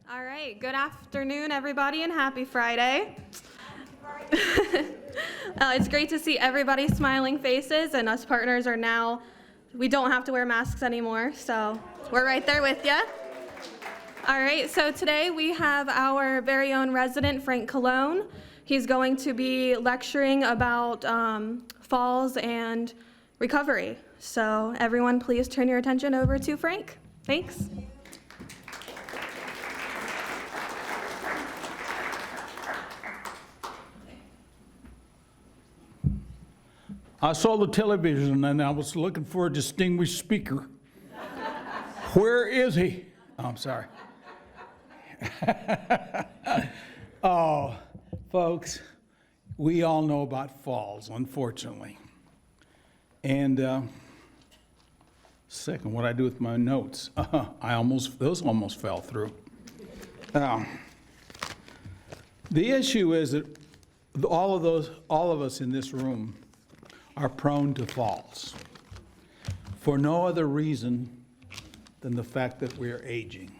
All right, good afternoon, everybody, and happy Friday. It's great to see everybody's smiling faces, and us partners are now, we don't have to wear masks anymore, so we're right there with you. All right, so today we have our very own resident, Frank Colon. He's going to be lecturing about falls and recovery. So everyone, please turn your attention over to Frank. Thanks. I saw the television and I was looking for a distinguished speaker. Where is he? Oh, I'm sorry. Oh, folks, we all know about falls, unfortunately. And second, what I do with my notes, those almost fell through. The issue is that all of us in this room are prone to falls for no other reason than the fact that we are aging.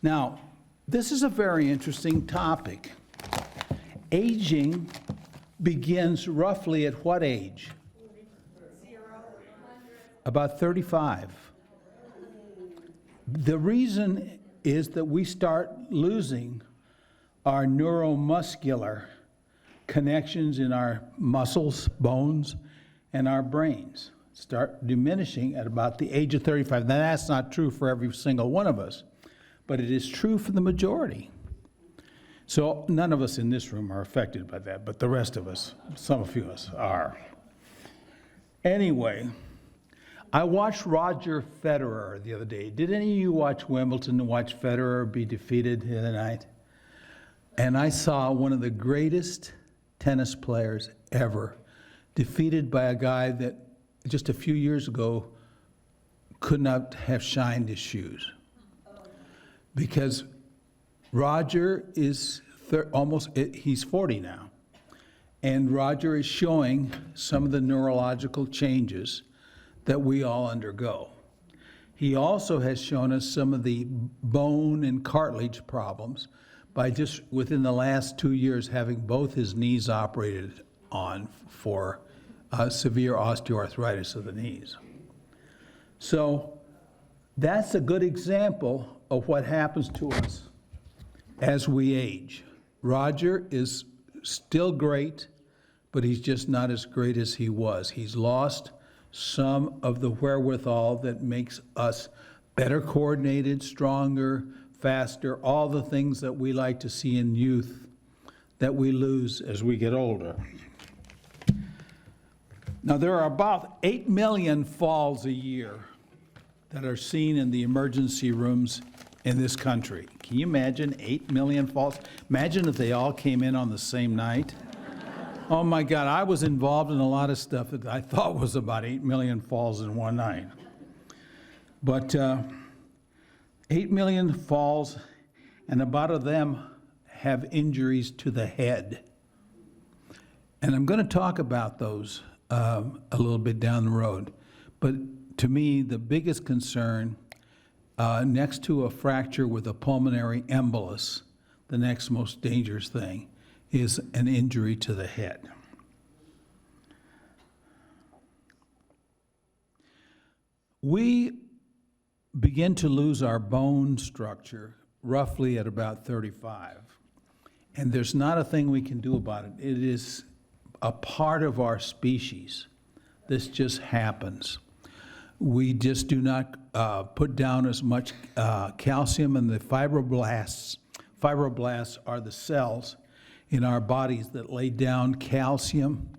Now, this is a very interesting topic. Aging begins roughly at what age? About 35. The reason is that we start losing our neuromuscular connections in our muscles, bones, and our brains start diminishing at about the age of 35. Now, that's not true for every single one of us, but it is true for the majority. So none of us in this room are affected by that, but the rest of us, some of us are. Anyway, I watched Roger Federer the other day. Did any of you watch Wimbledon and watch Federer be defeated the other night? And I saw one of the greatest tennis players ever defeated by a guy that just a few years ago could not have shined his shoes. Because Roger is he's 40 now. And Roger is showing some of the neurological changes that we all undergo. He also has shown us some of the bone and cartilage problems by just within the last 2 years having both his knees operated on for severe osteoarthritis of the knees. So that's a good example of what happens to us as we age. Roger is still great, but he's just not as great as he was. He's lost some of the wherewithal that makes us better coordinated, stronger, faster, all the things that we like to see in youth that we lose as we get older. Now, there are about 8 million falls a year that are seen in the emergency rooms in this country. Can you imagine 8 million falls? Imagine if they all came in on the same night. Oh my God, I was involved in a lot of stuff that I thought was about 8 million falls in one night. But 8 million falls, and about of them have injuries to the head. And I'm going to talk about those a little bit down the road. But to me, the biggest concern, next to a fracture with a pulmonary embolus, the next most dangerous thing is an injury to the head. We begin to lose our bone structure roughly at about 35. And there's not a thing we can do about it. It is a part of our species. This just happens. We just do not put down as much calcium, and the fibroblasts. Fibroblasts are the cells in our bodies that lay down calcium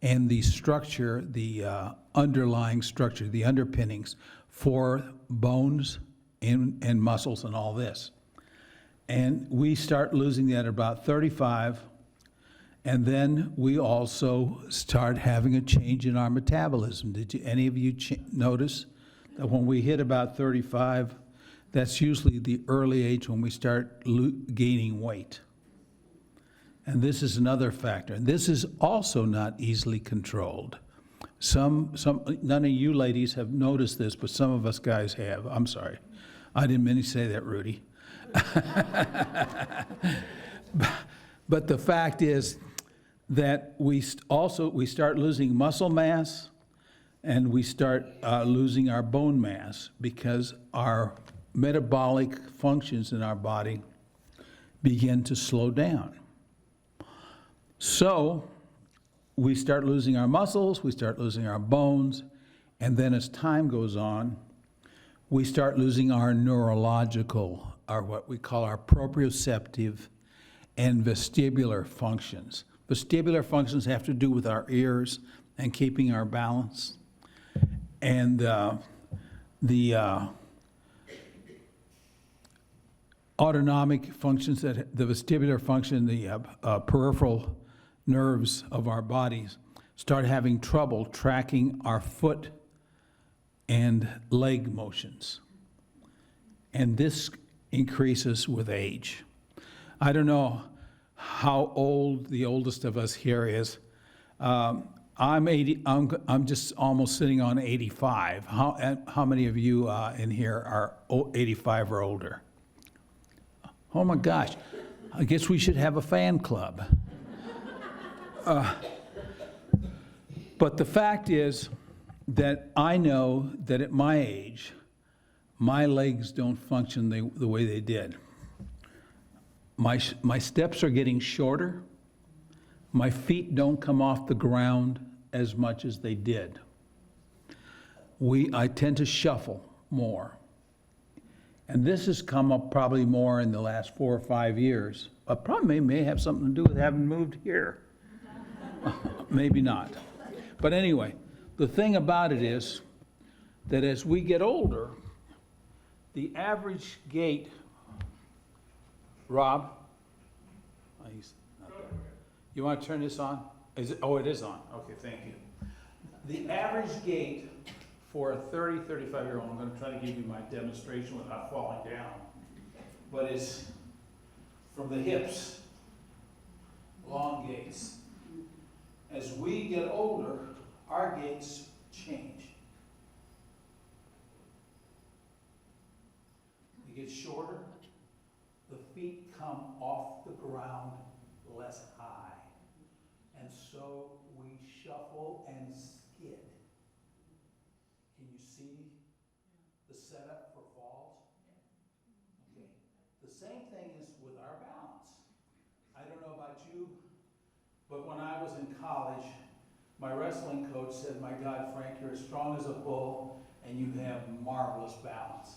and the structure, the underlying structure, the underpinnings for bones and muscles and all this. And we start losing that at about 35, and then we also start having a change in our metabolism. Did any of you notice that when we hit about 35, that's usually the early age when we start gaining weight? And this is another factor. And this is also not easily controlled. None of you ladies have noticed this, but some of us guys have. I'm sorry. I didn't mean to say that, Rudy. But the fact is that we start losing muscle mass, and we start losing our bone mass because our metabolic functions in our body begin to slow down. So we start losing our muscles, we start losing our bones, and then as time goes on, we start losing our neurological, or what we call our proprioceptive and vestibular functions. Vestibular functions have to do with our ears and keeping our balance. And the autonomic functions, that the vestibular function, the peripheral nerves of our bodies start having trouble tracking our foot and leg motions. And this increases with age. I don't know how old the oldest of us here is. I'm 80. I'm just almost sitting on 85. How many of you in here are 85 or older? Oh my gosh! I guess we should have a fan club. But the fact is that I know that at my age, my legs don't function the way they did. My steps are getting shorter. My feet don't come off the ground as much as they did. I tend to shuffle more. And this has come up probably more in the last 4 or 5 years. Probably may have something to do with having moved here. Maybe not. But anyway, the thing about it is that as we get older, the average gait, Rob? Oh, he's not there. You want to turn this on? Is it? Oh, it is on. Okay, thank you. The average gait for a 30, 35-year-old, I'm going to try to give you my demonstration without falling down, but it's from the hips, long gaits. As we get older, our gaits change. They get shorter. The feet come off the ground less high. And so we shuffle and skid. Can you see the setup for falls? Okay. The same thing is with our balance. I don't know about you, but when I was in college, my wrestling coach said, "My God, Frank, you're as strong as a bull and you have marvelous balance."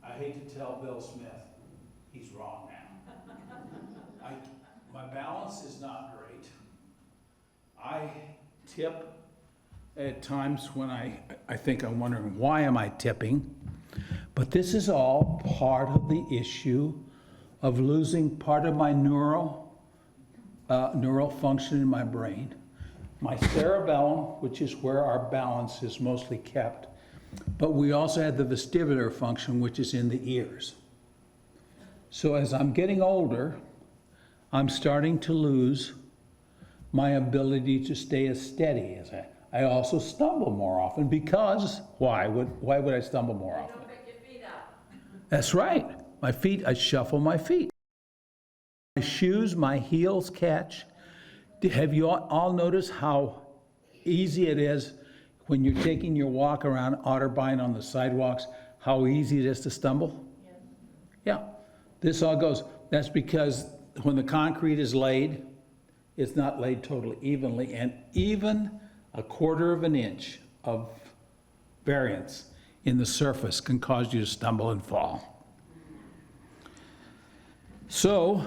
I hate to tell Bill Smith, he's wrong now. My balance is not great. I tip at times when I think I'm wondering, why am I tipping? But this is all part of the issue of losing part of my neural function in my brain. My cerebellum, which is where our balance is mostly kept, but we also have the vestibular function, which is in the ears. So as I'm getting older, I'm starting to lose my ability to stay as steady as I also stumble more often because, why would I stumble more often? Don't pick your feet up. That's right. My feet, I shuffle my feet. My shoes, my heels catch. Have you all noticed how easy it is when you're taking your walk around Otterbein on the sidewalks, how easy it is to stumble? Yeah. This all goes, that's because when the concrete is laid, it's not laid totally evenly, and even a 1/4 of an inch of variance in the surface can cause you to stumble and fall. So,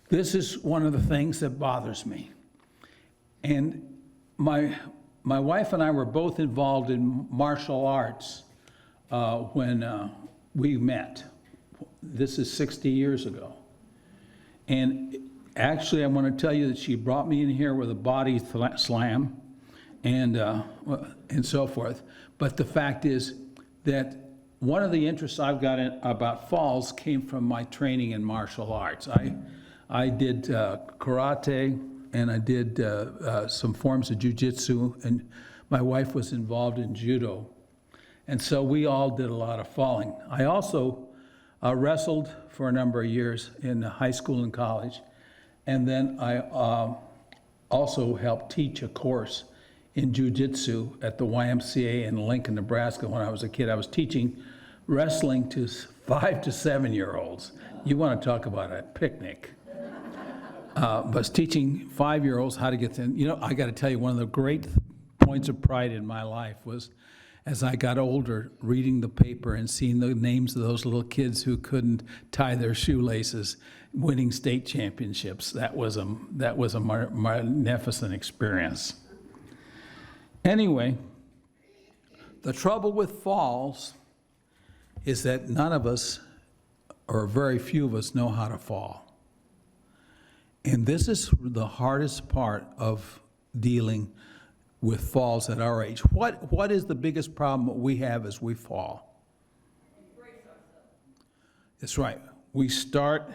this is one of the things that bothers me. And my wife and I were both involved in martial arts when we met. This is 60 years ago. And actually, I want to tell you that she brought me in here with a body slam and so forth. But the fact is that one of the interests I've got about falls came from my training in martial arts. I did karate, and I did some forms of jiu-jitsu, and my wife was involved in judo. And so we all did a lot of falling. I also wrestled for a number of years in high school and college, and then I also helped teach a course in jiu-jitsu at the YMCA in Lincoln, Nebraska. When I was a kid, I was teaching wrestling to 5 to 7-year-olds. You want to talk about a picnic. But teaching 5-year-olds how to get in. You know, I got to tell you, one of the great points of pride in my life was, as I got older, reading the paper and seeing the names of those little kids who couldn't tie their shoelaces, winning state championships. That was a magnificent experience. Anyway, the trouble with falls is that none of us, or very few of us, know how to fall. And this is the hardest part of dealing with falls at our age. What is the biggest problem we have as we fall? Brace ourselves. That's right. We start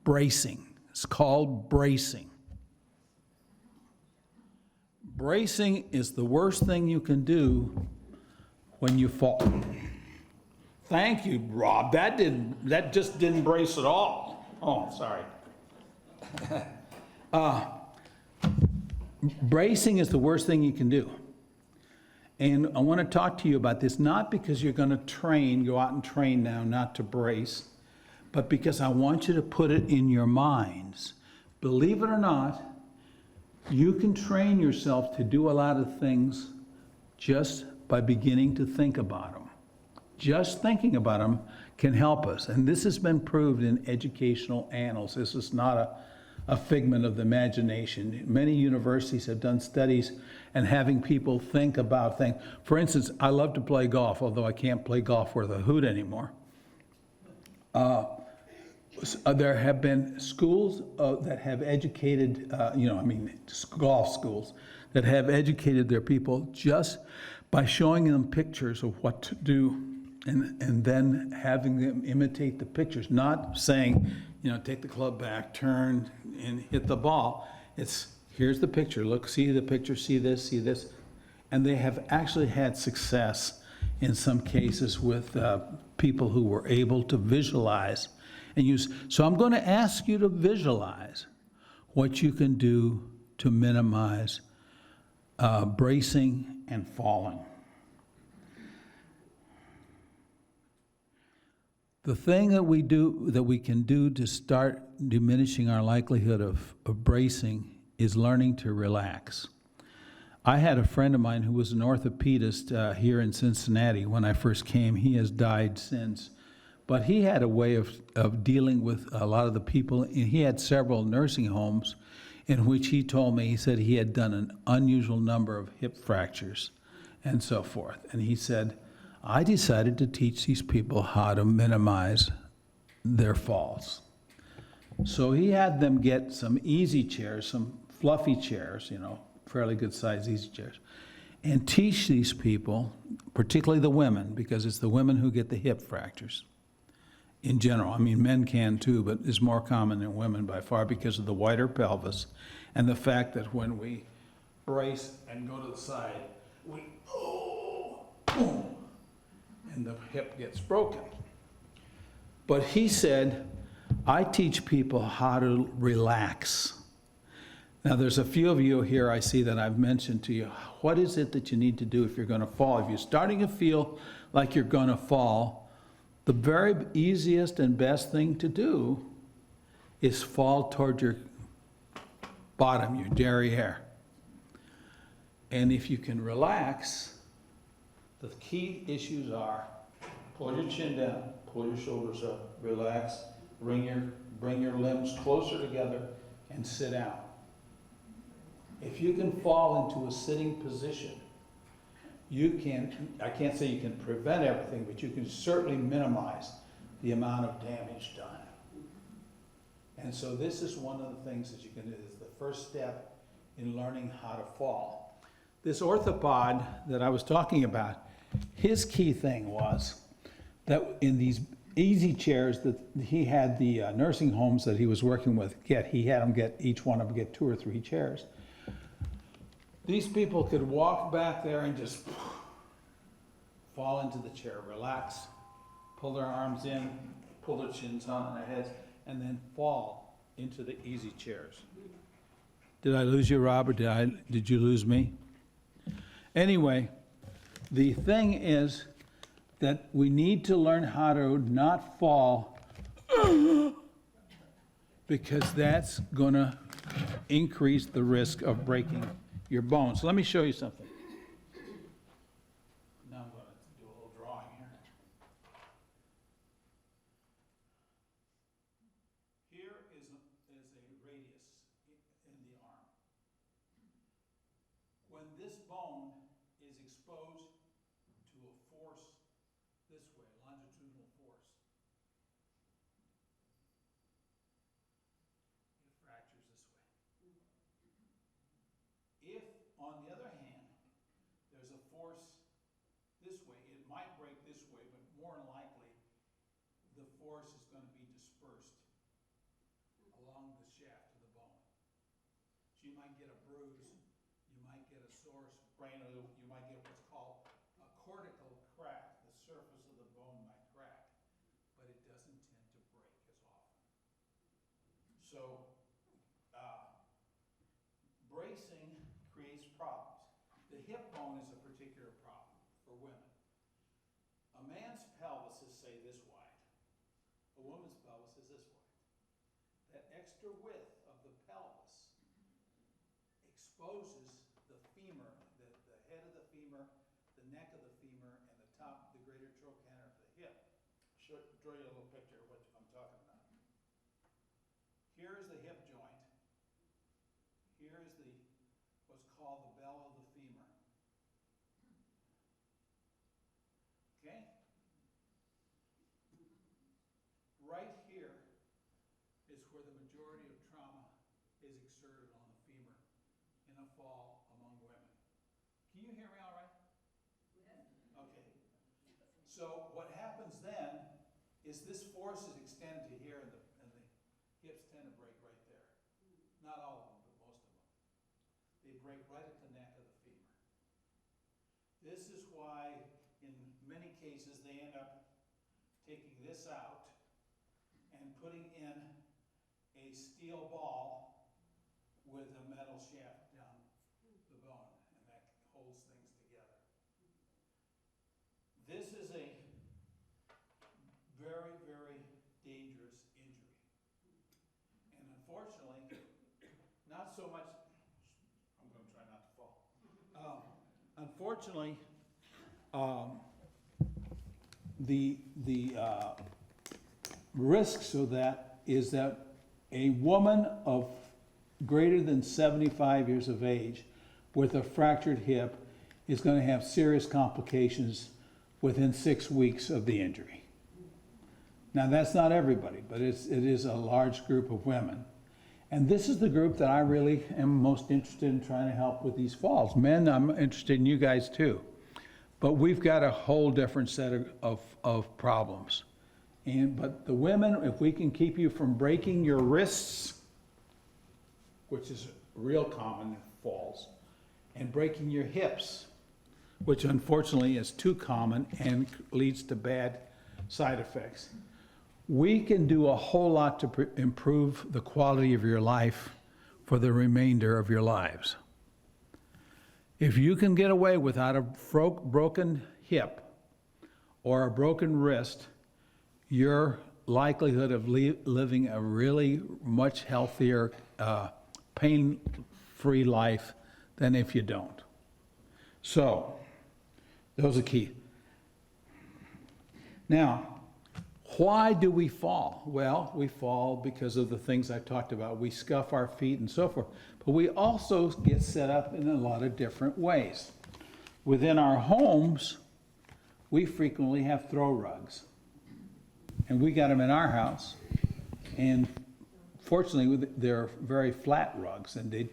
bracing. It's called bracing. Bracing is the worst thing you can do when you fall. Thank you, Rob. That just didn't brace at all. Oh, sorry. Bracing is the worst thing you can do. And I want to talk to you about this, not because you're going to go out and train now not to brace, but because I want you to put it in your minds. Believe it or not, you can train yourself to do a lot of things just by beginning to think about them. Just thinking about them can help us. And this has been proved in educational annals. This is not a figment of the imagination. Many universities have done studies and having people think about things. For instance, I love to play golf, although I can't play golf worth a hoot anymore. There have been schools that have educated, golf schools that have educated their people just by showing them pictures of what to do and then having them imitate the pictures, not saying, take the club back, turn, and hit the ball. It's, here's the picture, look, see the picture, see this. And they have actually had success in some cases with people who were able to visualize and use. So I'm going to ask you to visualize what you can do to minimize bracing and falling. The thing that we can do to start diminishing our likelihood of bracing is learning to relax. I had a friend of mine who was an orthopedist here in Cincinnati when I first came. He has died since. But he had a way of dealing with a lot of the people. And he had several nursing homes in which he told me, he said he had done an unusual number of hip fractures and so forth. And he said, I decided to teach these people how to minimize their falls. So he had them get some easy chairs, some fluffy chairs, fairly good size easy chairs, and teach these people, particularly the women, because it's the women who get the hip fractures in general. I mean, men can too, but it's more common in women by far because of the wider pelvis and the fact that when we brace and go to the side, we, boom, and the hip gets broken. But he said, I teach people how to relax. Now, there's a few of you here I see that I've mentioned to you. What is it that you need to do if you're going to fall? If you're starting to feel like you're going to fall, the very easiest and best thing to do is fall toward your bottom, your derriere. And if you can relax, the key issues are pull your chin down, pull your shoulders up, relax, bring your limbs closer together, and sit down. If you can fall into a sitting position, I can't say you can prevent everything, but you can certainly minimize the amount of damage done. And so this is one of the things that you can do. It's the first step in learning how to fall. This orthopod that I was talking about, his key thing was that in these easy chairs that he had the nursing homes that he was working with he had them get, each one of them get 2 or 3 chairs. These people could walk back there and just fall into the chair, relax, pull their arms in, pull their chins on their heads, and then fall into the easy chairs. Did I lose you, Rob, or did you lose me? Anyway, the thing is that we need to learn how to not fall because that's gonna increase the risk of breaking your bones. Let me show you something. Now I'm gonna do a little drawing here. Here is a radius in the arm. When this bone is exposed to a force this way, longitudinal force, it fractures this way. If, on the other hand, there's a force this way, it might break this way, but more than likely, the force is going to be dispersed along the shaft of the bone. So you might get a bruise, you might get a sore sprain, or you might get what's called a cortical crack. The surface of the bone might crack, but it doesn't tend to break as often. So bracing creates problems. The hip bone is a particular problem for women. A man's pelvis is, say, this wide. A woman's pelvis is this wide. That extra width of the pelvis exposes the femur, the head of the femur, the neck of the femur, and the top, the greater trochanter of the hip. Draw you a little picture of what I'm talking about. Here is the hip joint. Here is what's called the bell of the femur. Okay? Right here is where the majority of trauma is exerted on the femur in a fall among women. Can you hear me all right? Yes. Okay. So what happens then is this force is extended to here, and the hips tend to break right there. Not all of them, but most of them. They break right at the neck of the femur. This is why, in many cases, they end up taking this out and putting in a steel ball with a metal shaft down the bone, and that holds things together. This is a very, very dangerous injury. And unfortunately, not so much, I'm going to try not to fall. Unfortunately, the risks of that is that a woman of greater than 75 years of age with a fractured hip is going to have serious complications within 6 weeks of the injury. Now, that's not everybody, but it is a large group of women. And this is the group that I really am most interested in trying to help with these falls. Men, I'm interested in you guys too. But we've got a whole different set of problems. But the women, if we can keep you from breaking your wrists, which is real common falls, and breaking your hips, which unfortunately is too common and leads to bad side effects, we can do a whole lot to improve the quality of your life for the remainder of your lives. If you can get away without a broken hip or a broken wrist, your likelihood of living a really much healthier, pain-free life than if you don't. So, those are key. Now, why do we fall? Well, we fall because of the things I talked about. We scuff our feet and so forth. But we also get set up in a lot of different ways. Within our homes, we frequently have throw rugs. And we got them in our house. And fortunately, they're very flat rugs, and they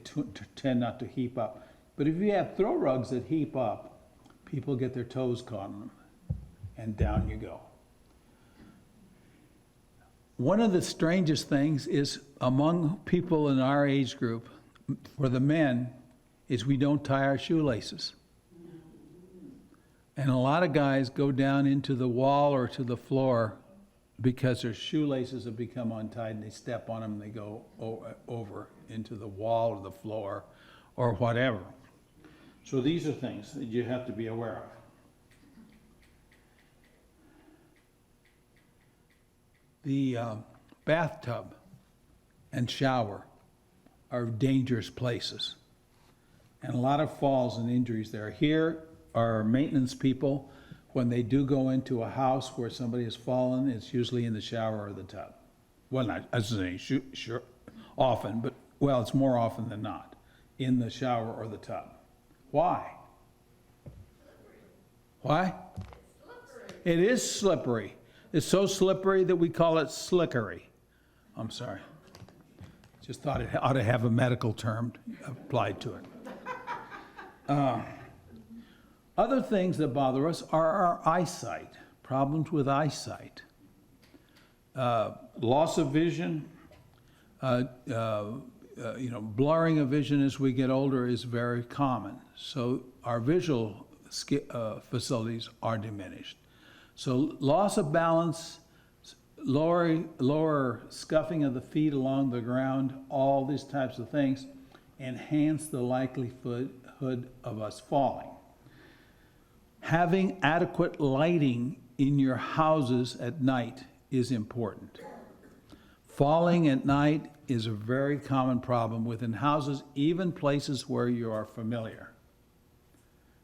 tend not to heap up. But if you have throw rugs that heap up, people get their toes caught in them, and down you go. One of the strangest things is among people in our age group, for the men, is we don't tie our shoelaces. And a lot of guys go down into the wall or to the floor because their shoelaces have become untied and they step on them and they go over into the wall or the floor or whatever. So these are things that you have to be aware of. The bathtub and shower are dangerous places, and a lot of falls and injuries there. Here, our maintenance people, when they do go into a house where somebody has fallen, it's usually in the shower or the tub. Well, not, I was saying, sure, often, but, well, it's more often than not, in the shower or the tub. Why? Why? It is slippery. It's so slippery that we call it slickery. I'm sorry. Just thought it ought to have a medical term applied to it. Other things that bother us are our eyesight, problems with eyesight. Loss of vision, blurring of vision as we get older is very common. So our visual facilities are diminished. So loss of balance, lower scuffing of the feet along the ground, all these types of things enhance the likelihood of us falling. Having adequate lighting in your houses at night is important. Falling at night is a very common problem within houses, even places where you are familiar.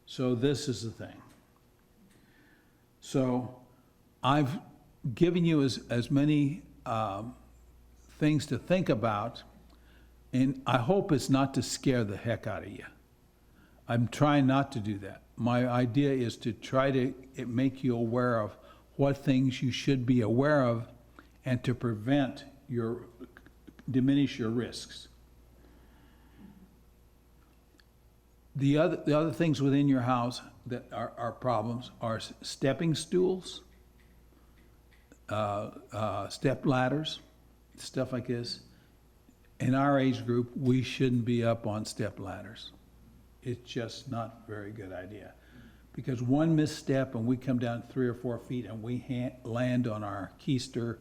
So this is the thing. So I've given you as many things to think about, and I hope it's not to scare the heck out of you. I'm trying not to do that. My idea is to try to make you aware of what things you should be aware of and to diminish your risks. The other things within your house that are problems are stepping stools, step ladders, stuff like this. In our age group, we shouldn't be up on step ladders. It's just not a very good idea. Because one misstep and we come down 3 or 4 feet and we land on our keister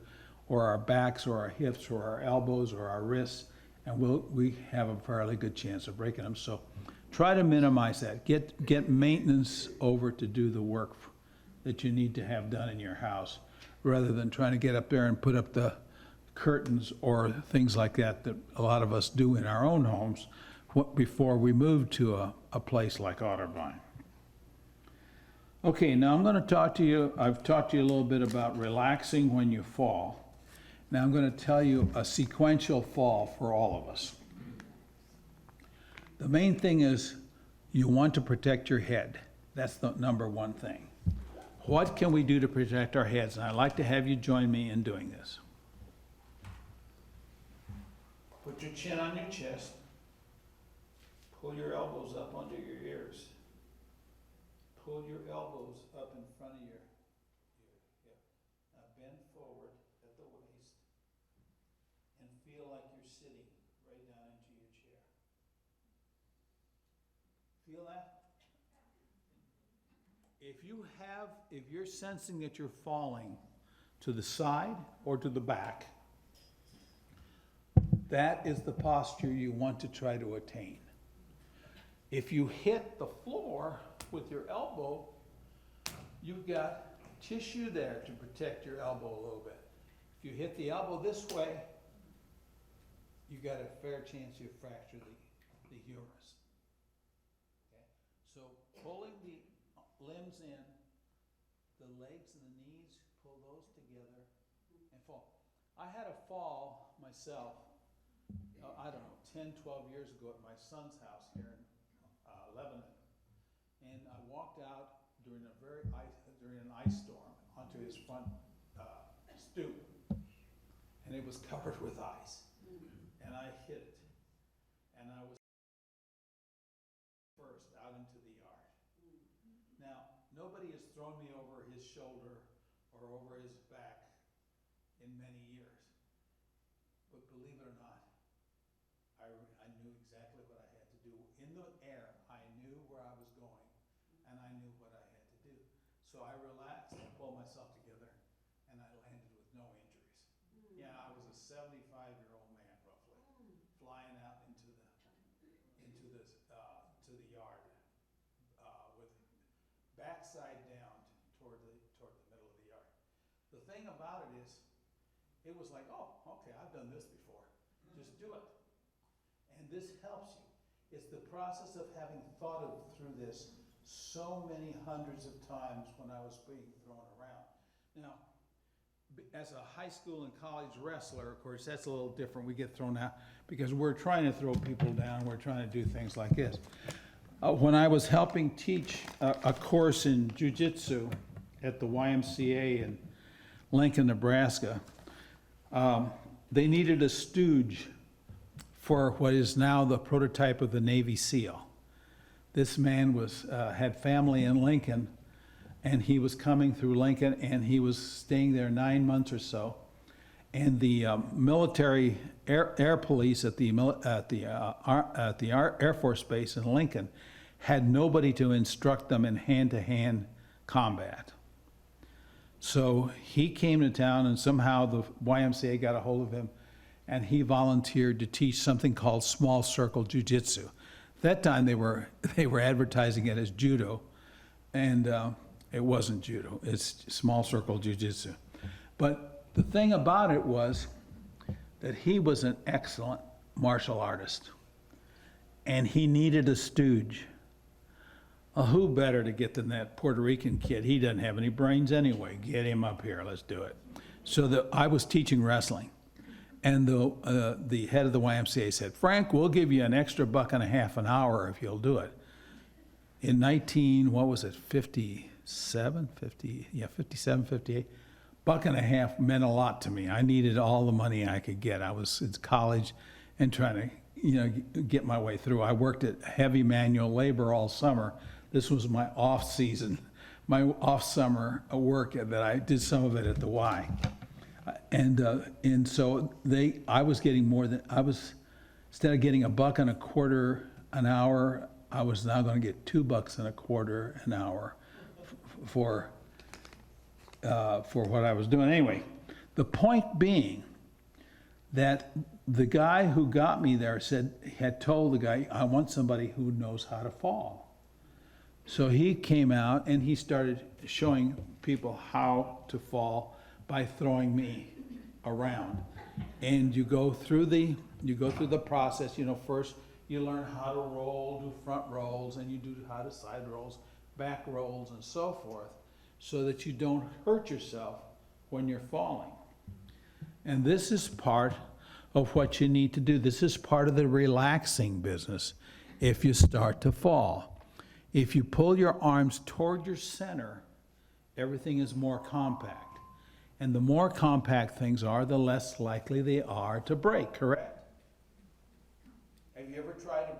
or our backs or our hips or our elbows or our wrists, and we have a fairly good chance of breaking them. So try to minimize that. Get maintenance over to do the work that you need to have done in your house, rather than trying to get up there and put up the curtains or things like that a lot of us do in our own homes before we move to a place like Otterbein. Okay, now I'm going to talk to you, I've talked to you a little bit about relaxing when you fall. Now I'm going to tell you a sequential fall for all of us. The main thing is you want to protect your head. That's the number one thing. What can we do to protect our heads? And I'd like to have you join me in doing this. Put your chin on your chest. Pull your elbows up under your ears. Pull your elbows up in front of your hip. Now bend forward at the waist and feel like you're sitting right down into your chair. Feel that? If you're sensing that you're falling to the side or to the back, that is the posture you want to try to attain. If you hit the floor with your elbow, you've got tissue there to protect your elbow a little bit. If you hit the elbow this way, you got a fair chance you fracture the humerus. Okay? So pulling the limbs in, the legs and the knees, pull those together and fall. I had a fall myself, I don't know, 10, 12 years ago at my son's house here in Lebanon. And I walked out during an ice storm onto his front stoop, and it was covered with ice. And I hit it, and I was first out into the yard. Now, nobody has thrown me over his shoulder or over his back in many years, but believe it or not, I knew exactly what I had to do. In the air, I knew where I was going, and I knew what I had to do. So I relaxed and pulled myself together, and I landed with no 75-year-old man roughly, flying out to the yard, with backside down toward the middle of the yard. The thing about it is, it was like, oh, okay, I've done this before. Just do it. And this helps you. It's the process of having through this so many hundreds of times when I was being thrown around. Now, as a high school and college wrestler, of course, that's a little different. We get thrown out because we're trying to throw people down. We're trying to do things like this. When I was helping teach a course in jiu-jitsu at the YMCA in Lincoln, Nebraska, they needed a stooge for what is now the prototype of the Navy SEAL. This man had family in Lincoln, and he was coming through Lincoln, and he was staying there 9 months or so. And the military air police at the Air Force Base in Lincoln had nobody to instruct them in hand-to-hand combat. So he came to town, and somehow the YMCA got a hold of him, and he volunteered to teach something called small circle jiu-jitsu. That time they were advertising it as judo, and it wasn't judo. It's small circle jiu-jitsu. But the thing about it was that he was an excellent martial artist, and he needed a stooge. Well, who better to get than that Puerto Rican kid? He doesn't have any brains anyway. Get him up here. Let's do it. So I was teaching wrestling, and the head of the YMCA said, Frank, we'll give you an extra $1.50 an hour if you'll do it. In 57, 58, $1.50 meant a lot to me. I needed all the money I could get. I was in college and trying to, get my way through. I worked at heavy manual labor all summer. This was my off season, my off summer work that I did some of it at the Y. And so I was getting instead of getting $1.25 an hour, I was now going to get $2.25 an hour for what I was doing. Anyway, the point being that the guy who got me there had told the guy, I want somebody who knows how to fall. So he came out and he started showing people how to fall by throwing me around. And you go through the process. First you learn how to roll, do front rolls, and you do how to side rolls, back rolls, and so forth, so that you don't hurt yourself when you're falling. And this is part of what you need to do. This is part of the relaxing business if you start to fall. If you pull your arms toward your center, everything is more compact. And the more compact things are, the less likely they are to break, correct? Have you ever tried to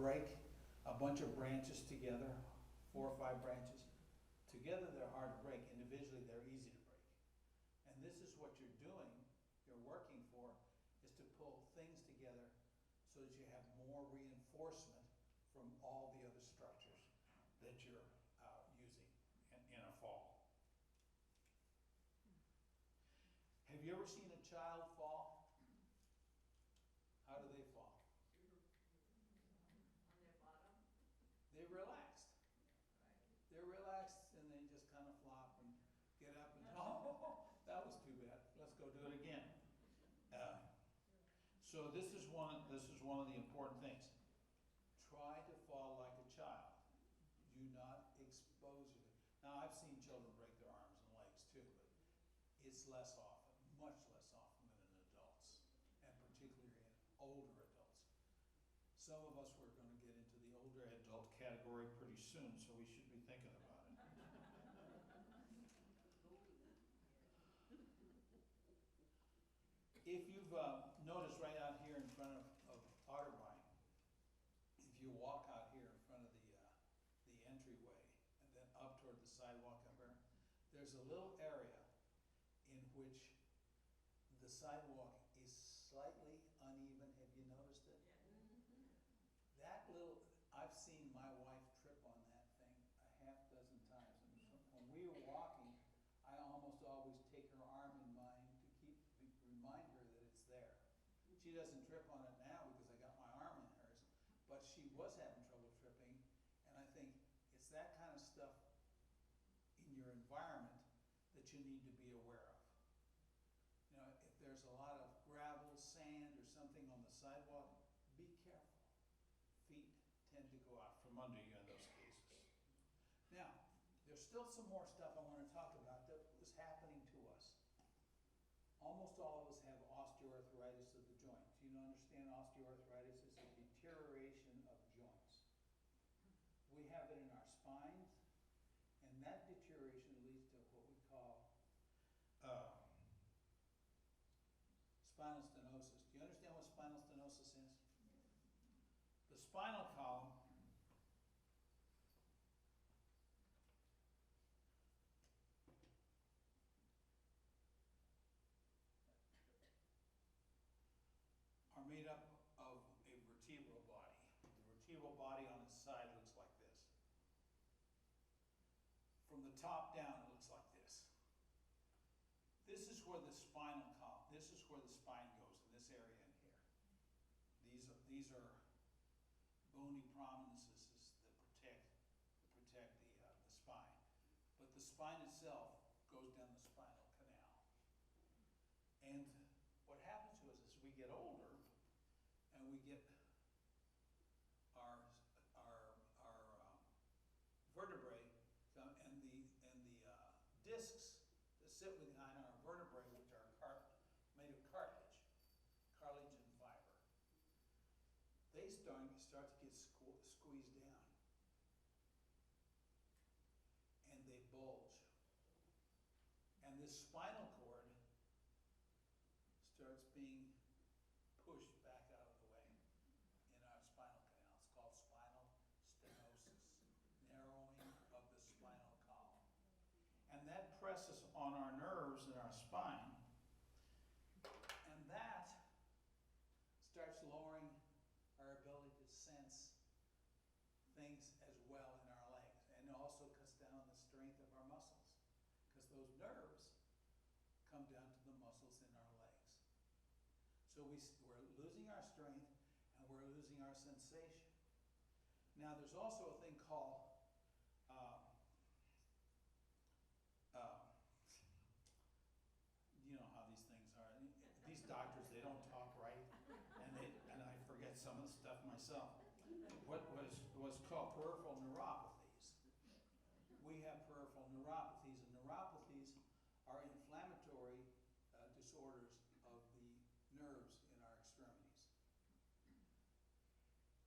break a bunch of branches together, 4 or 5 branches? Together they're hard to break. Individually they're easy to break. And this is what you're doing, you're working for, is to pull things together so that you have more reinforcement from all the other structures that you're using in a fall. Have you ever seen a child fall? How do they fall? They're relaxed. They're relaxed, and they just kind of flop and get up and, oh, that was too bad. Let's go do it again. So this is one of the important things. Try to fall like a child. Do not expose you. Now, I've seen children break their arms and legs too, but it's less often, much less often than in adults, and particularly in older adults. Some of us were going to get into the older adult category pretty soon, so we should be thinking about it. If you've noticed right out here in front of Otterbein, if you walk out here in front of the entryway and then up toward the sidewalk up there, there's a little area in which the sidewalk is slightly uneven. Have you noticed it? Yeah. I've seen my wife trip on that thing a half dozen times. And when we were walking, I almost always take her arm in mine to remind her that was having trouble tripping, and I think it's that kind of stuff in your environment that you need to be aware of. You know, if there's a lot of gravel, sand, or something on the sidewalk, be careful. Feet tend to go out from under you in those cases. Now, there's still some more stuff I want to talk about that was happening to us. Almost all of us have osteoarthritis of the joint. Do you understand osteoarthritis is a deterioration of joints? We have it in our spines, and that deterioration leads to what we call spinal stenosis. Do you understand what spinal stenosis is? The spinal column are made up of a vertebral body. The vertebral body on its side looks like this. From the top down, it looks like this. This is where the spinal column, this is where the spine goes, in this area in here. These are bony prominences that protect the spine. But the spine itself goes down the spinal canal. And what happens to us is we get older and we get our vertebrae and the discs that sit behind our vertebrae, which are made of cartilage and fiber. They start to get squeezed down, and they bulge. And this spinal cord starts being pushed back out of the way in our spinal canal. It's called spinal stenosis, narrowing of the spinal column. And that presses on our nerves in our spine, and that starts lowering our ability to sense things as well in our legs, and it also cuts down on the strength of our muscles, because those nerves come down to the muscles in our legs. So we're losing our strength and we're losing our sensation. Now there's also a thing called you know how these things are. These doctors, they don't talk right, and I forget some of the stuff myself. What was called peripheral neuropathies. We have peripheral neuropathies, and neuropathies are inflammatory disorders of the nerves in our extremities.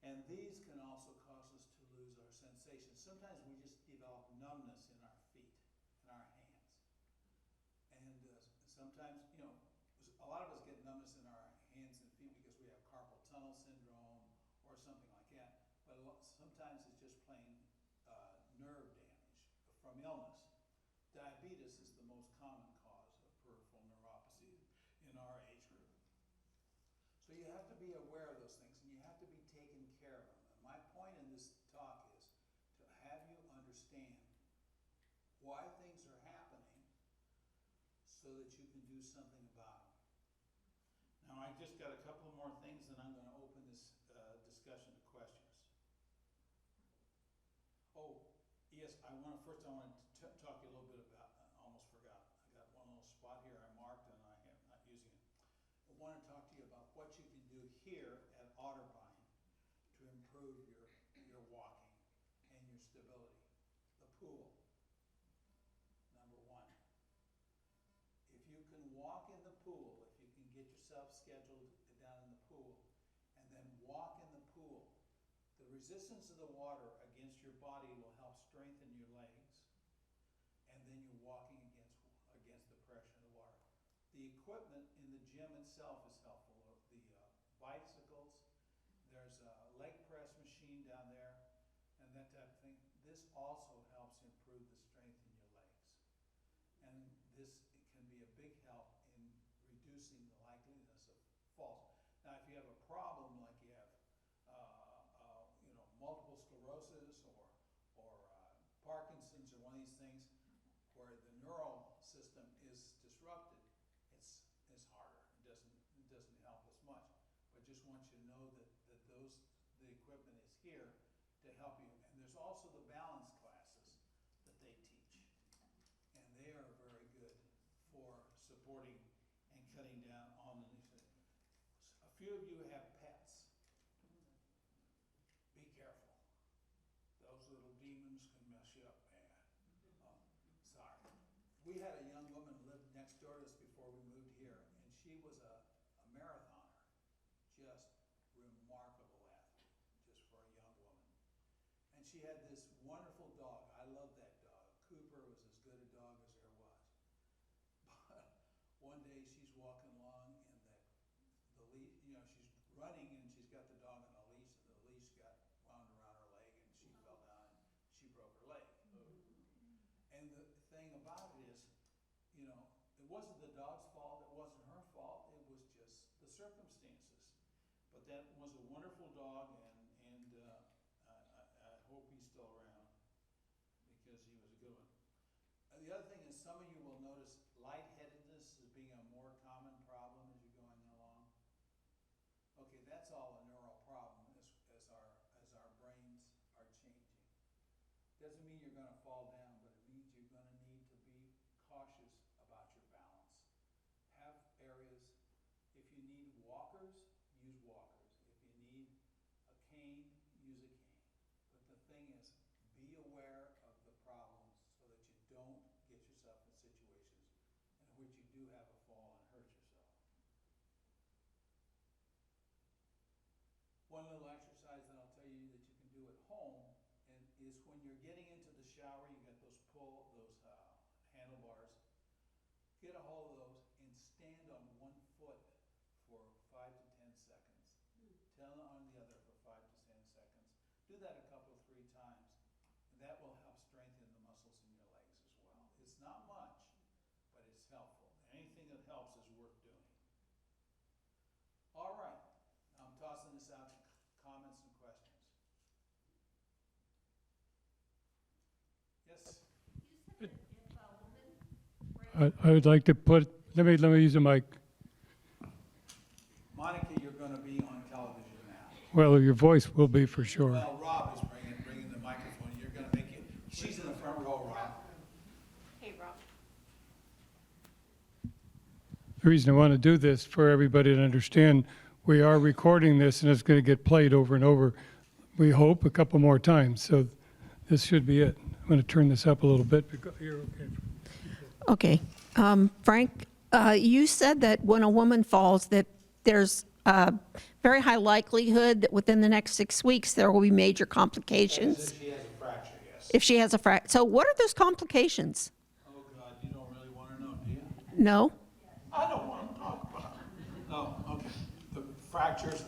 And these can also cause us to lose our sensation. Sometimes we just develop numbness in our feet and our hands. And sometimes, you know, a lot of us get numbness in our hands and feet because we have carpal tunnel syndrome or something like that. But sometimes it's just plain nerve damage from illness. Diabetes is the most common cause of peripheral neuropathy in our age group. So you have to be aware of those things, and you have to be taking care of them. And my point in this talk is to have you understand why things are happening so that you can do something about them. Now I just got a couple of more things, and I'm going to open this discussion to questions. Oh, yes, I want to talk to you a little bit about, I almost forgot. I got one little spot here I marked and I am not using it. I want to talk to you about what you can do here at Otterbein to improve your walking and your stability. The pool, number one. If you can walk in the pool, if you can get yourself scheduled down in the pool, and then walk in the pool, the resistance of the water against your body will help strengthen your legs, and then you're walking against the pressure of the water. The equipment in the gym itself is helpful. The bicycles, there's a leg press machine down there, and that type of thing. This also helps improve the strength in your legs. And this can be a big help in reducing the likeliness of falls. Now, if you have a problem like you have multiple sclerosis or Parkinson's or one of these things where the neural system is disrupted, it's harder. It doesn't help as much. But just want you to know that the equipment is here to help you. And there's also the balance classes that they teach. And they are very good for supporting and cutting down on the nuisance. A few of you have pets. Be careful. Those little demons can mess you up bad. Oh, sorry. We had a young woman live next door to us before we moved here, and she was a marathoner. Just remarkable athlete, just for a young woman. And she had this wonderful dog. I love that dog. Cooper was as good a dog as there was. But one day she's walking along and the leash, she's running and she's got the dog on a leash, and the leash got wound around her leg and she fell down and she broke her leg. And the thing about it is, it wasn't the dog's fault, it wasn't her fault, it was just the circumstances. But that was a wonderful dog, and I hope he's still around because he was a good one. The other thing is, some of you will notice lightheadedness as being a more common problem as you're going along. Okay, that's all a neural problem as our brains are changing. Doesn't mean you're gonna fall down, but it means you're gonna need to be cautious about your balance. Have areas, if you need walkers, use walkers. If you need a cane, use a cane. But the thing is, be aware of the problems so that you don't get yourself in situations in which you do have a fall and hurt yourself. One little exercise that I'll tell you that you can do at home is when you're getting into the shower, you got those handlebars. Get a hold of those and stand on one foot for 5 to 10 seconds. Tell on the other for 5 to 10 seconds. Do that a couple, 3 times. And that will help strengthen the muscles in your legs as well. It's not much, but it's helpful. Anything that helps is worth doing. All right, I'm tossing this out to comments and questions. Yes? I would like to let me use the mic. Monica, you're going to be on television now. Well, your voice will be for sure. Well, Rob is bringing the microphone. You're going to make it. She's in the front row, Rob. Hey, Rob. The reason I want to do this for everybody to understand, we are recording this and it's going to get played over and over. We hope a couple more times. So this should be it. I'm going to turn this up a little bit. You're okay. Okay. Frank, you said that when a woman falls, that there's a very high likelihood that within the next 6 weeks there will be major complications. If she has a fracture, yes. If she has a fracture. So what are those complications? Oh, God, you don't really want to know, do you? No? I don't want to talk about it. No, okay. The fractures,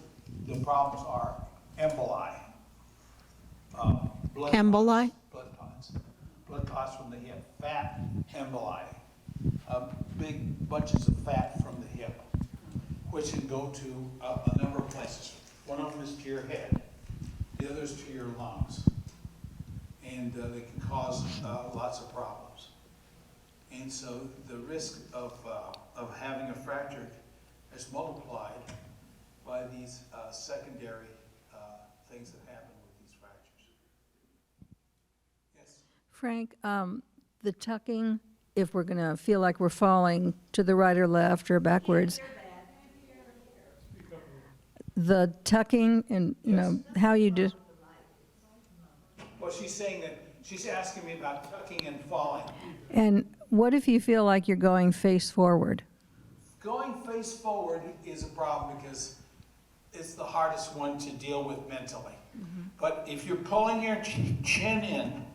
the problems are emboli. Blood Emboli? clots. Blood clots from the hip. Fat emboli. Big bunches of fat from the hip, which can go to a number of places. One of them is to your head. The other is to your lungs. And they can cause lots of problems. And so the risk of having a fracture is multiplied by these secondary things that happen with these fractures. Yes? Frank, the tucking, if we're going to feel like we're falling to the right or left or backwards. The tucking and, how you do. Well, she's saying that, she's asking me about tucking and falling. And what if you feel like you're going face forward? Going face forward is a problem because it's the hardest one to deal with mentally. But if you're pulling your chin in,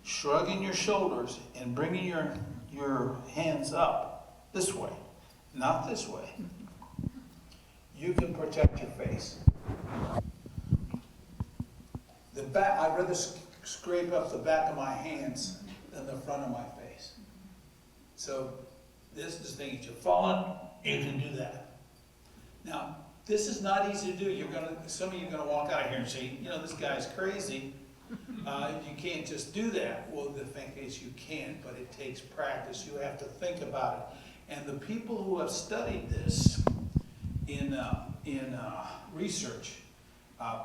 shrugging your shoulders, and bringing your hands up this way, not this way, you can protect your face. The back, I'd rather scrape up the back of my hands than the front of my face. So this is the thing, if you're falling, you can do that. Now, this is not easy to do. Some of you are gonna walk out of here and say, this guy's crazy. You can't just do that. Well, the thing is you can, but it takes practice. You have to think about it. And the people who have studied this in research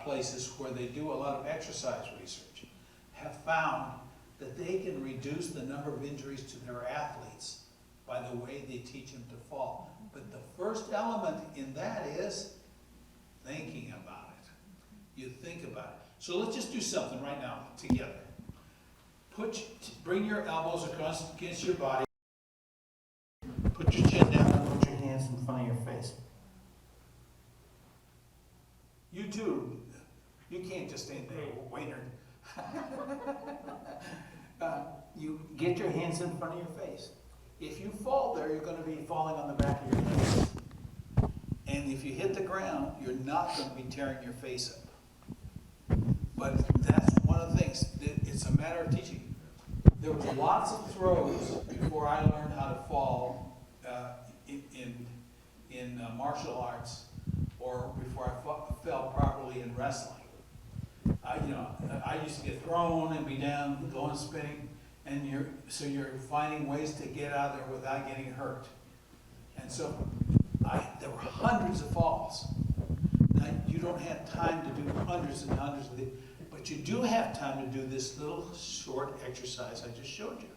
places where they do a lot of exercise research have found that they can reduce the number of injuries to their athletes by the way they teach them to fall. But the first element in that is thinking about it. You think about it. So let's just do something right now together. Bring your elbows across against your body. Put your chin down and put your hands in front of your face. You too. You can't just stand there, Waynard. You get your hands in front of your face. If you fall there, you're going to be falling on the back of your head. And if you hit the ground, you're not going to be tearing your face up. But that's one of the things. It's a matter of teaching. There was lots of throws before I learned how to fall in martial arts, or before I fell properly in wrestling. I used to get thrown and be down, going spinning, and you're finding ways to get out of there without getting hurt. And so there were hundreds of falls. Now, you don't have time to do hundreds and hundreds of these, but you do have time to do this little short exercise I just showed you.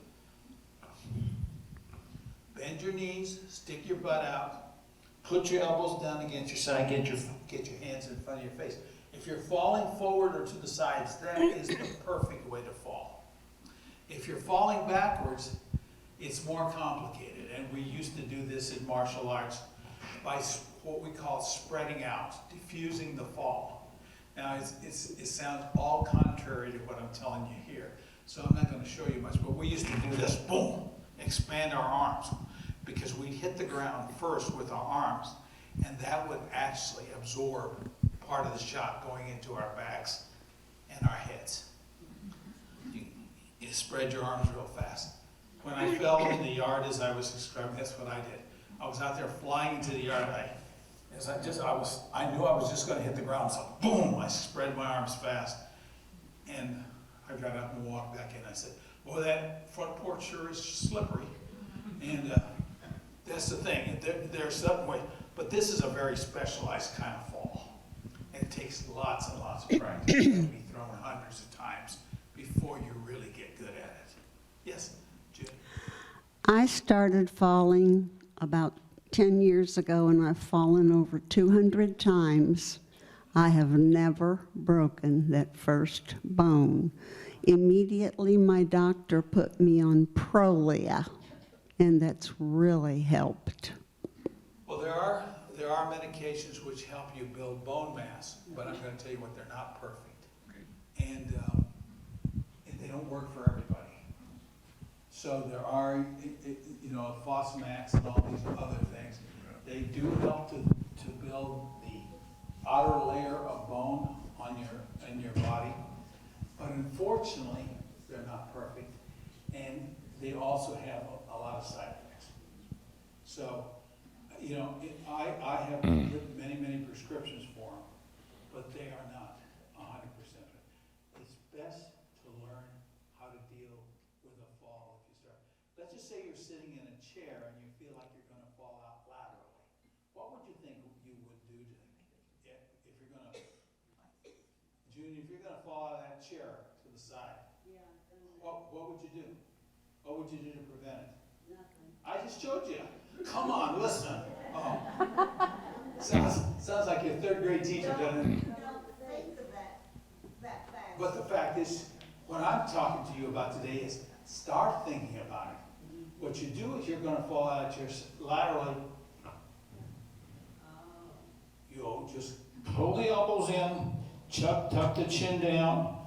Bend your knees, stick your butt out, put your elbows down against your side, get your hands in front of your face. If you're falling forward or to the sides, that is the perfect way to fall. If you're falling backwards, it's more complicated, and we used to do this in martial arts by what we call spreading out, diffusing the fall. Now, it sounds all contrary to what I'm telling you here, so I'm not going to show you much, but we used to do this, boom, expand our arms, because we'd hit the ground first with our arms, and that would actually absorb part of the shot going into our backs and our heads. You spread your arms real fast. When I fell in the yard as I was describing, that's what I did. I was out there flying into the yard. I knew I was just going to hit the ground, so boom, I spread my arms fast. And I got up and walked back in. I said, boy, that front porch sure is slippery. And that's the thing. There's some way, but this is a very specialized kind of fall. And it takes lots and lots of practice. You have to be thrown hundreds of times before you really get good at it. Yes, Judy? I started falling about 10 years ago, and I've fallen over 200 times. I have never broken that first bone. Immediately, my doctor put me on Prolia, and that's really helped. Well, there are medications which help you build bone mass, but I'm going to tell you what, they're not perfect. And they don't work for everybody. So there are, Fosamax and all these other things. They do help to build the outer layer of bone in your body, but unfortunately, they're not perfect, and they also have a lot of side effects. So, I have written many prescriptions for them, but they are not 100%. It's best to learn how to deal with a fall if you start. Let's just say you're sitting in a chair and you feel like you're going to fall out laterally. What would you think you would do if you're going to, Junior, if you're going to fall out of that chair to the side? Yeah. What would you do? What would you do to prevent it? Nothing. I just showed you. Come on, listen. Oh. Sounds like your third grade teacher, doesn't it? Don't think of that fast. But the fact is, what I'm talking to you about today is start thinking about it. What you do is you're going to fall out of your laterally. You'll just pull the elbows in, tuck the chin down,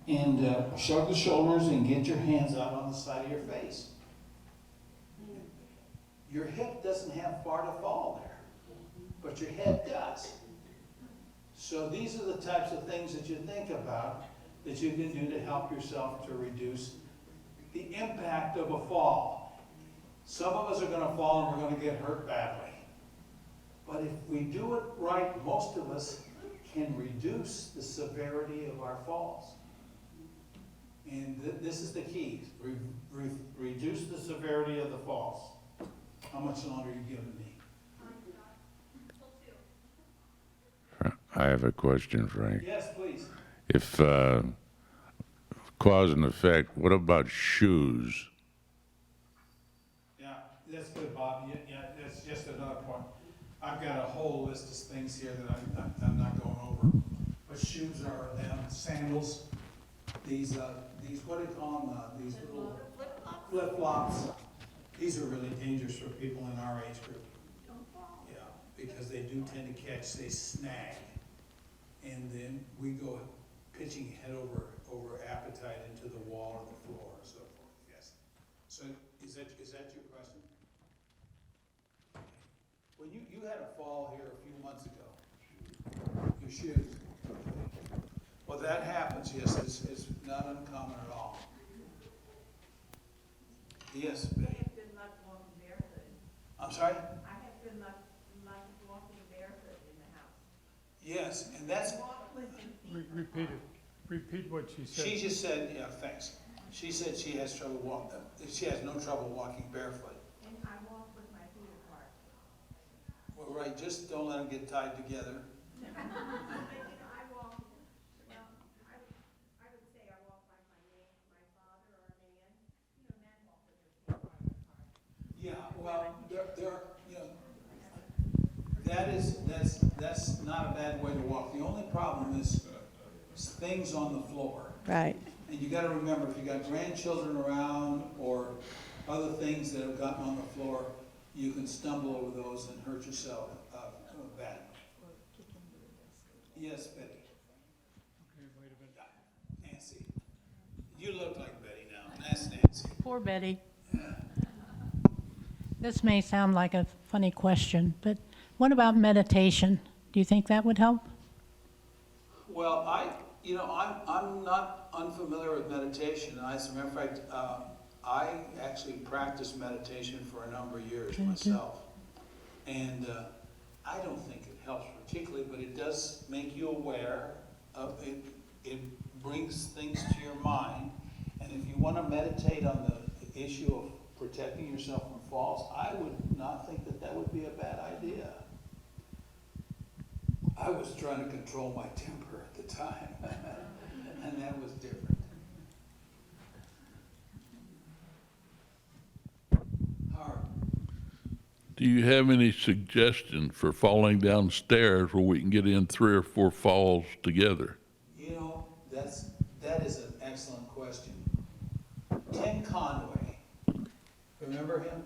and shrug the shoulders and get your hands out on the side of your face. Your hip doesn't have far to fall there, but your head does. So these are the types of things that you think about that you can do to help yourself to reduce the impact of a fall. Some of us are going to fall and we're going to get hurt badly. But if we do it right, most of us can reduce the severity of our falls. And this is the key. Reduce the severity of the falls. How much longer are you giving me? I have a question, Frank. Yes, please. If cause and effect, what about shoes? Yeah, that's good, Bob. Yeah, that's just another point. I've got a whole list of things here that I'm not going over. But shoes are sandals, these, what do you call them, these little flip-flops. These are really dangerous for people in our age group. Yeah, because they do tend to catch, they snag. And then we go pitching head over appetite into the wall or the floor and so forth, yes. So is that your question? Well, you had a fall here a few months ago. Your shoes. Well, that happens, yes, it's not uncommon at all. Yes, Betty. I have been lucky walking barefoot. I'm sorry? I have been lucky walking barefoot in the house. Yes, and that's, Repeat it. Repeat what she said. she just said, yeah, thanks. She said she has she has no trouble walking barefoot. And I walk with my feet apart. Well, right, just don't let them get tied together. But, I walk, well, I would say I walk like my father or a man. Men walk with their feet apart. Yeah, well, that's not a bad way to walk. The only problem is things on the floor. Right. And you gotta remember, if you got grandchildren around or other things that have gotten on the floor, you can stumble over those and hurt yourself badly. Yes, Betty. Nancy. You look like Betty now. That's Nancy. Poor Betty. This may sound like a funny question, but what about meditation? Do you think that would help? Well, I'm not unfamiliar with meditation. As a matter of fact, I actually practiced meditation for a number of years myself. And I don't think it helps particularly, but it does make you aware of it. It brings things to your mind. And if you want to meditate on the issue of protecting yourself from falls, I would not think that would be a bad idea. I was trying to control my temper at the time, and that was different. Howard? Do you have any suggestion for falling downstairs where we can get in 3 or 4 falls together? You know, that is an excellent question. Tim Conway, remember him?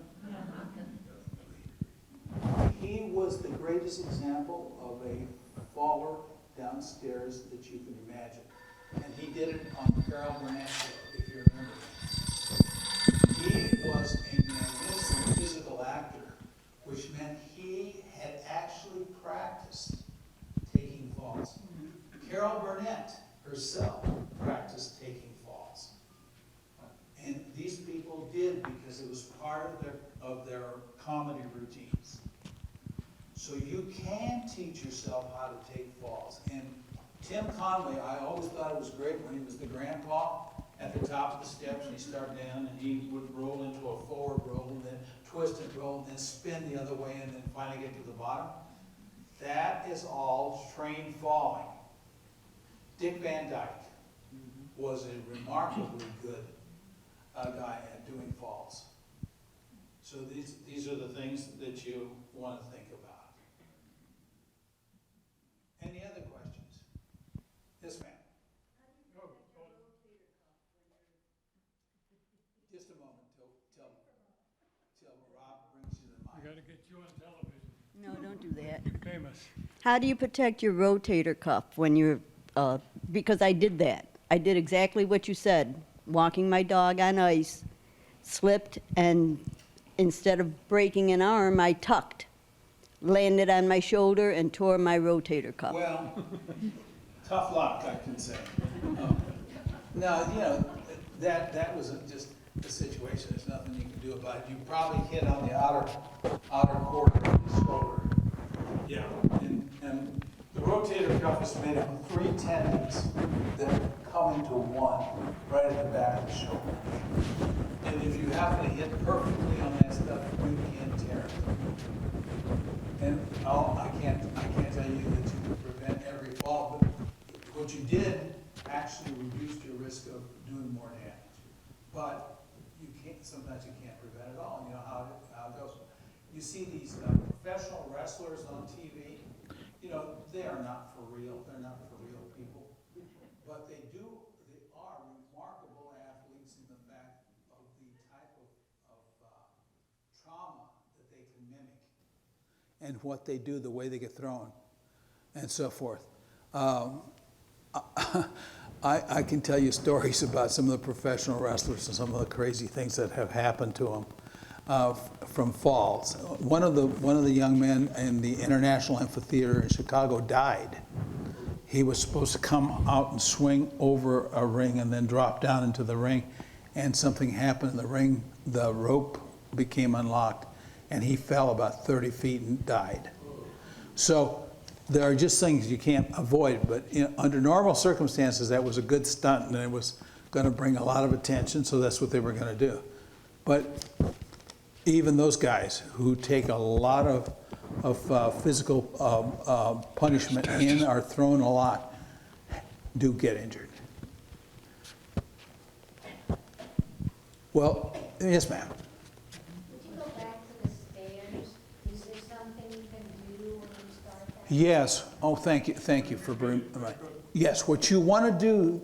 He was the greatest example of a faller downstairs that you can imagine. And he did it on the Carol Burnett show, if you remember him. He was a magnificent physical actor, which meant he had actually practiced taking falls. Carol Burnett herself practiced taking falls. And these people did because it was part of their comedy routines. So you can teach yourself how to take falls. And Tim Conway, I always thought it was great when he was the grandpa at the top of the steps and he started down and he would roll into a forward roll and then twist and roll and then spin the other way and then finally get to the bottom. That is all trained falling. Dick Van Dyke was a remarkably good guy at doing falls. So these are the things that you want to think about. Any other questions? Yes, ma'am. Just a moment till Rob brings you the I mic. got to get you on television. No, don't do that. Famous. How do you protect your rotator cuff when you're, because I did that. I did exactly what you said, walking my dog on ice, slipped, and instead of breaking an arm, I tucked, landed on my shoulder, and tore my rotator cuff. Well, tough luck, I can say. No, that was just a situation. There's nothing you can do about it. You probably hit on the outer quarter of the shoulder. Yeah, and the rotator cuff is made of 3 tendons that come into one right at the back of the shoulder. And if you happen to hit perfectly on that stuff, you can tear it. And I can't tell you that you can prevent every what you did actually reduced your risk of doing more damage. But you can't, sometimes you can't prevent it all, you know how it goes. You see these professional wrestlers on TV, you know, they are not for real, they're not for real people. But they are remarkable athletes in the fact of the type of trauma that they can mimic. And what they do, the way they get thrown, and so forth. I can tell you stories about some of the professional wrestlers and some of the crazy things that have happened to them from falls. One of the young men in the International Amphitheater in Chicago died. He was supposed to come out and swing over a ring and then drop down into the ring, and something happened in the ring. The rope became unlocked, and he fell about 30 feet and died. So there are just things you can't avoid, but under normal circumstances, that was a good stunt, and it was going to bring a lot of attention, so that's what they were going to do. But even those guys who take a lot of physical punishment and are thrown a lot do get injured. Well, yes, ma'am. Would you go back to the stairs? Is there something you can do when you start that? Yes. Oh, thank you for bringing. Right. Yes, what you want to do.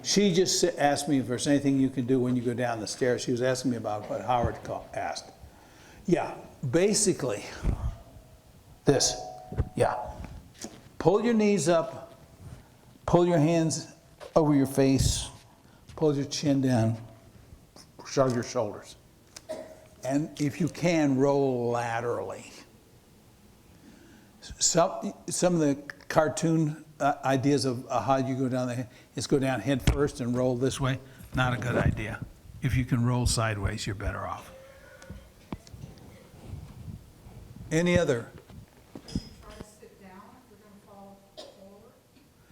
She just asked me if there's anything you can do when you go down the stairs. She was asking me about what Howard asked. Yeah, basically, this. Yeah. Pull your knees up, pull your hands over your face, pull your chin down, shrug your shoulders. And if you can, roll laterally. Some of the cartoon ideas of how you go down there is go down head first and roll this way. Not a good idea. If you can roll sideways, you're better off. Any other? Try to sit down if you're going to fall forward.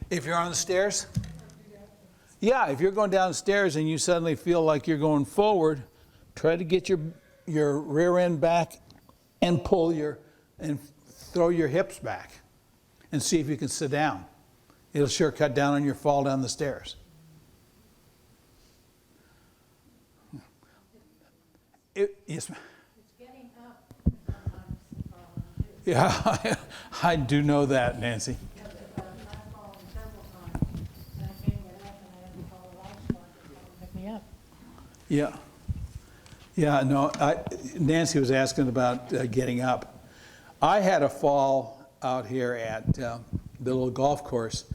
If you're on the stairs? Yeah, if you're going down the stairs and you suddenly feel like you're going forward, try to get your rear end back and throw your hips back and see if you can sit down. It'll sure cut down on your fall down the stairs. Yes, ma'am. It's getting up sometimes the problem too. Yeah, I do know that, Nancy. Because if I've fallen several times, and I can't get up, and I have to call a lifeguard to come and pick me up. Yeah. Yeah, no, Nancy was asking about getting up. I had a fall out here at the little golf course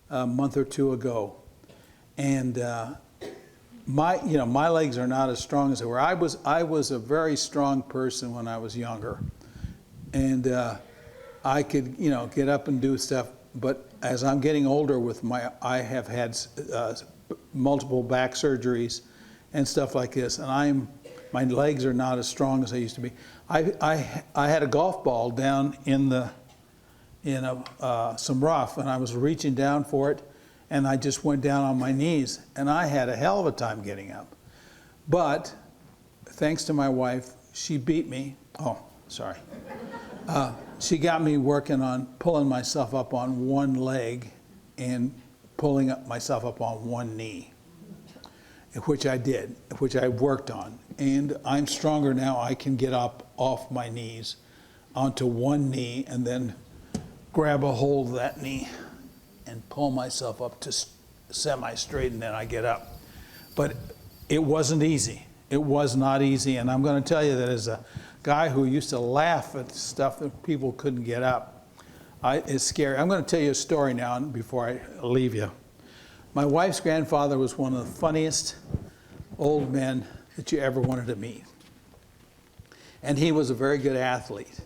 a month or two ago. And my legs are not as strong as they were. I was a very strong person when I was younger. And I could, get up and do stuff. But as I'm getting older I have had multiple back surgeries and stuff like this. And my legs are not as strong as they used to be. I had a golf ball down in some rough, and I was reaching down for it, and I just went down on my knees, and I had a hell of a time getting up. But thanks to my wife, she beat me. Oh, sorry. She got me working on pulling myself up on one leg and pulling myself up on one knee, which I did, which I worked on. And I'm stronger now. I can get up off my knees onto one knee and then grab a hold of that knee and pull myself up to semi-straight, and then I get up. But it wasn't easy. It was not easy. And I'm going to tell you that as a guy who used to laugh at stuff that people couldn't get up, it's scary. I'm going to tell you a story now before I leave you. My wife's grandfather was one of the funniest old men that you ever wanted to meet. And he was a very good athlete.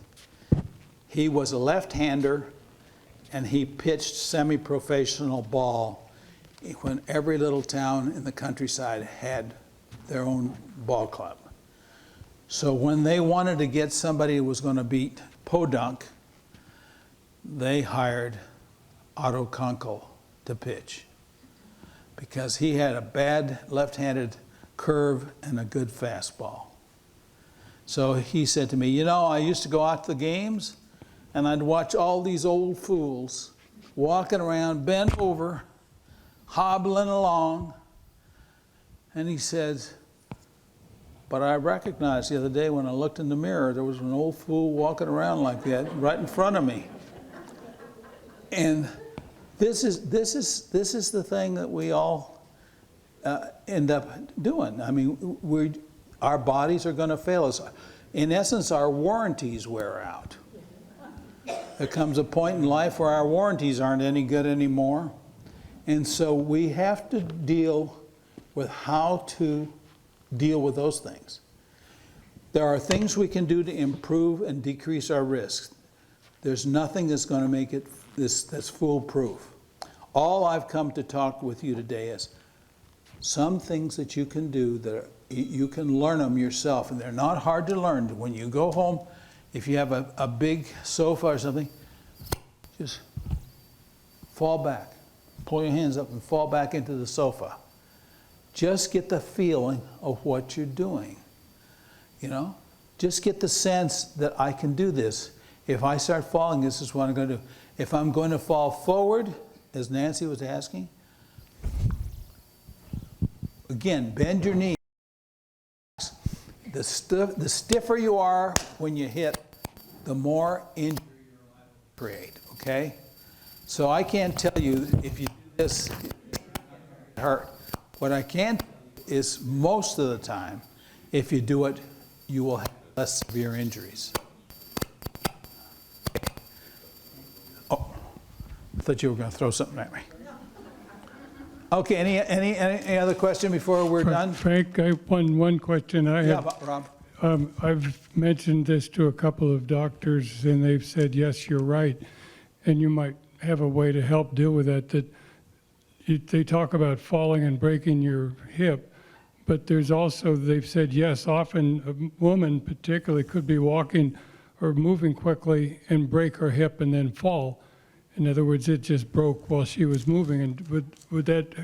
He was a left-hander, and he pitched semi-professional ball when every little town in the countryside had their own ball club. So when they wanted to get somebody who was going to beat Podunk, they hired Otto Kunkel to pitch, because he had a bad left-handed curve and a good fastball. So he said to me, I used to go out to the games and I'd watch all these old fools walking around, bent over, hobbling along. And he says, but I recognized the other day when I looked in the mirror, there was an old fool walking around like that right in front of me. And this is the thing that we all end up doing. I mean, our bodies are going to fail us. In essence, our warranties wear out. There comes a point in life where our warranties aren't any good anymore. And so we have to deal with how to deal with those things. There are things we can do to improve and decrease our risks. There's nothing that's going to make it that's foolproof. All I've come to talk with you today is some things that you can do that you can learn them yourself, and they're not hard to learn. When you go home, if you have a big sofa or something, just fall back. Pull your hands up and fall back into the sofa. Just get the feeling of what you're doing. You know, just get the sense that I can do this. If I start falling, this is what I'm going to do. If I'm going to fall forward, as Nancy was asking, again, bend your knee. The stiffer you are when you hit, the more injury you're liable to create, okay? So I can't tell you if you do this, it hurt. What I can tell you is most of the time, if you do it, you will have less severe injuries. Oh, I thought you were going to throw something at me. Okay, any other question before we're done? Frank, I have one question I Yeah, have. Rob. I've mentioned this to a couple of doctors, and they've said, yes, you're right. And you might have a way to help deal with that. They talk about falling and breaking your hip, but there's also, they've said, yes, often a woman particularly could be walking or moving quickly and break her hip and then fall. In other words, it just broke while she was moving. And would that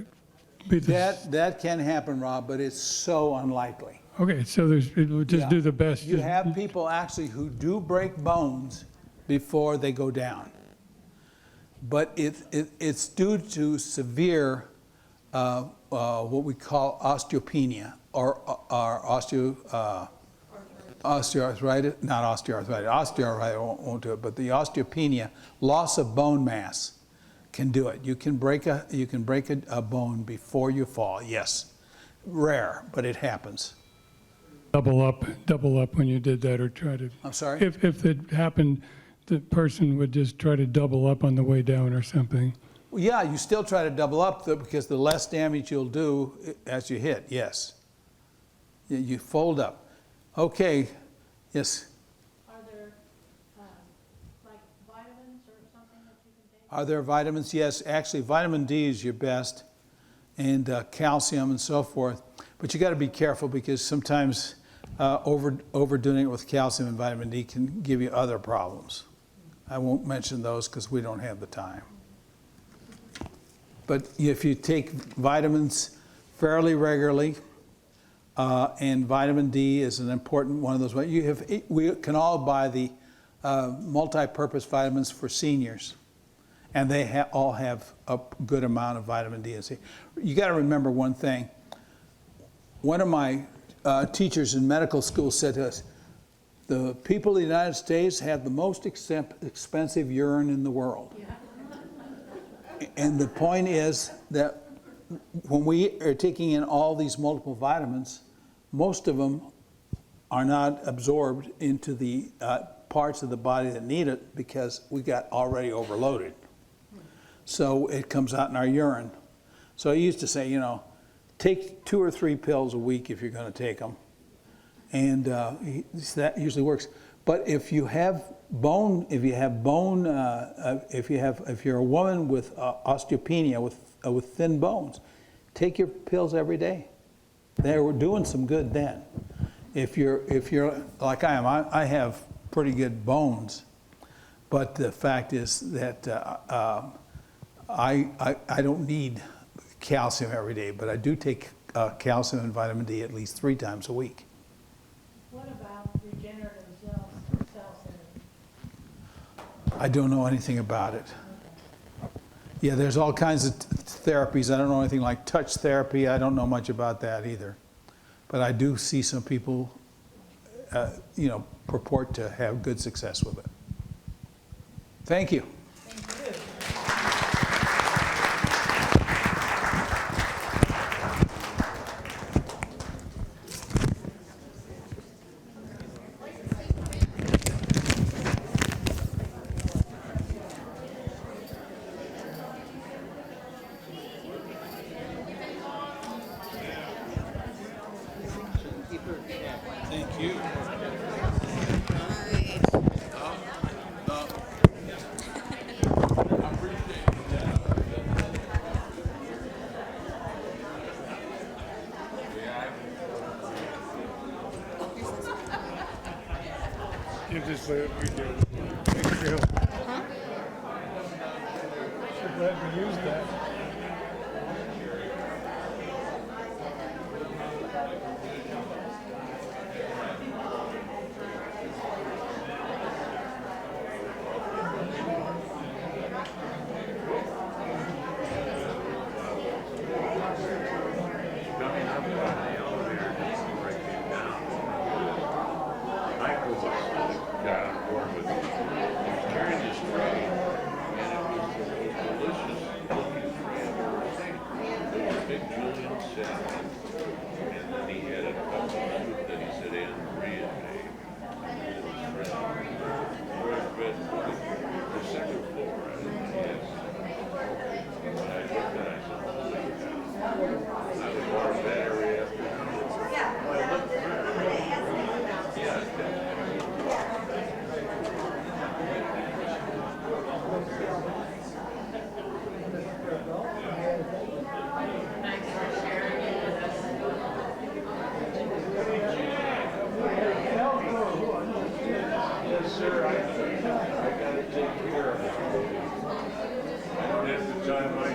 be the... That can happen, Rob, but it's so unlikely. Okay, so it would just do the best. You have people actually who do break bones before they go down. But it's due to severe, what we call osteopenia, or osteoarthritis, not osteoarthritis, osteoarthritis won't do it, but the osteopenia, loss of bone mass, can do it. You can break a bone before you fall, yes. Rare, but it happens. Double up when you did that, or try to... I'm sorry? If it happened, the person would just try to double up on the way down or something. Well, yeah, you still try to double up because the less damage you'll do as you hit, yes. You fold up. Okay, yes? Are there, like vitamins or something that you can take? Are there vitamins? Yes, actually vitamin D is your best, and calcium and so forth. But you got to be careful because sometimes overdoing it with calcium and vitamin D can give you other problems. I won't mention those because we don't have the time. But if you take vitamins fairly regularly, and vitamin D is an important one of those. We can all buy the multi-purpose vitamins for seniors, and they all have a good amount of vitamin D and C. You got to remember one thing. One of my teachers in medical school said to us, the people of the United States have the most expensive urine in the world. Yeah. And the point is that when we are taking in all these multiple vitamins, most of them are not absorbed into the parts of the body that need it because we got already overloaded. So it comes out in our urine. So I used to say, you know, take 2 or 3 pills a week if you're going to take them. And that usually works. But if you're a woman with osteopenia, with thin bones, take your pills every day. They were doing some good then. If you're like I am, I have pretty good bones, but the fact is that I don't need calcium every day, but I do take calcium and vitamin D at least 3 times a week. What about regenerative cell therapy? I don't know anything about it. Yeah, there's all kinds of therapies. I don't know anything like touch therapy. I don't know much about that either. But I do see some people, purport to have good success with it. Thank you. Thank you. You just let me do it. Thank you. So glad we used that. got on board with it. He was carrying this tray, and it was the most delicious looking tray I've ever seen. It was a big Julian salad, and then he had a cup of soup that he said Anne Maria made. It was really, but the second floor, yes. When I looked at it, I said, holy cow. I was more of that area after. Well, it looked very, yeah, it did. Yes, sir, I gotta take care of it. I don't have the time I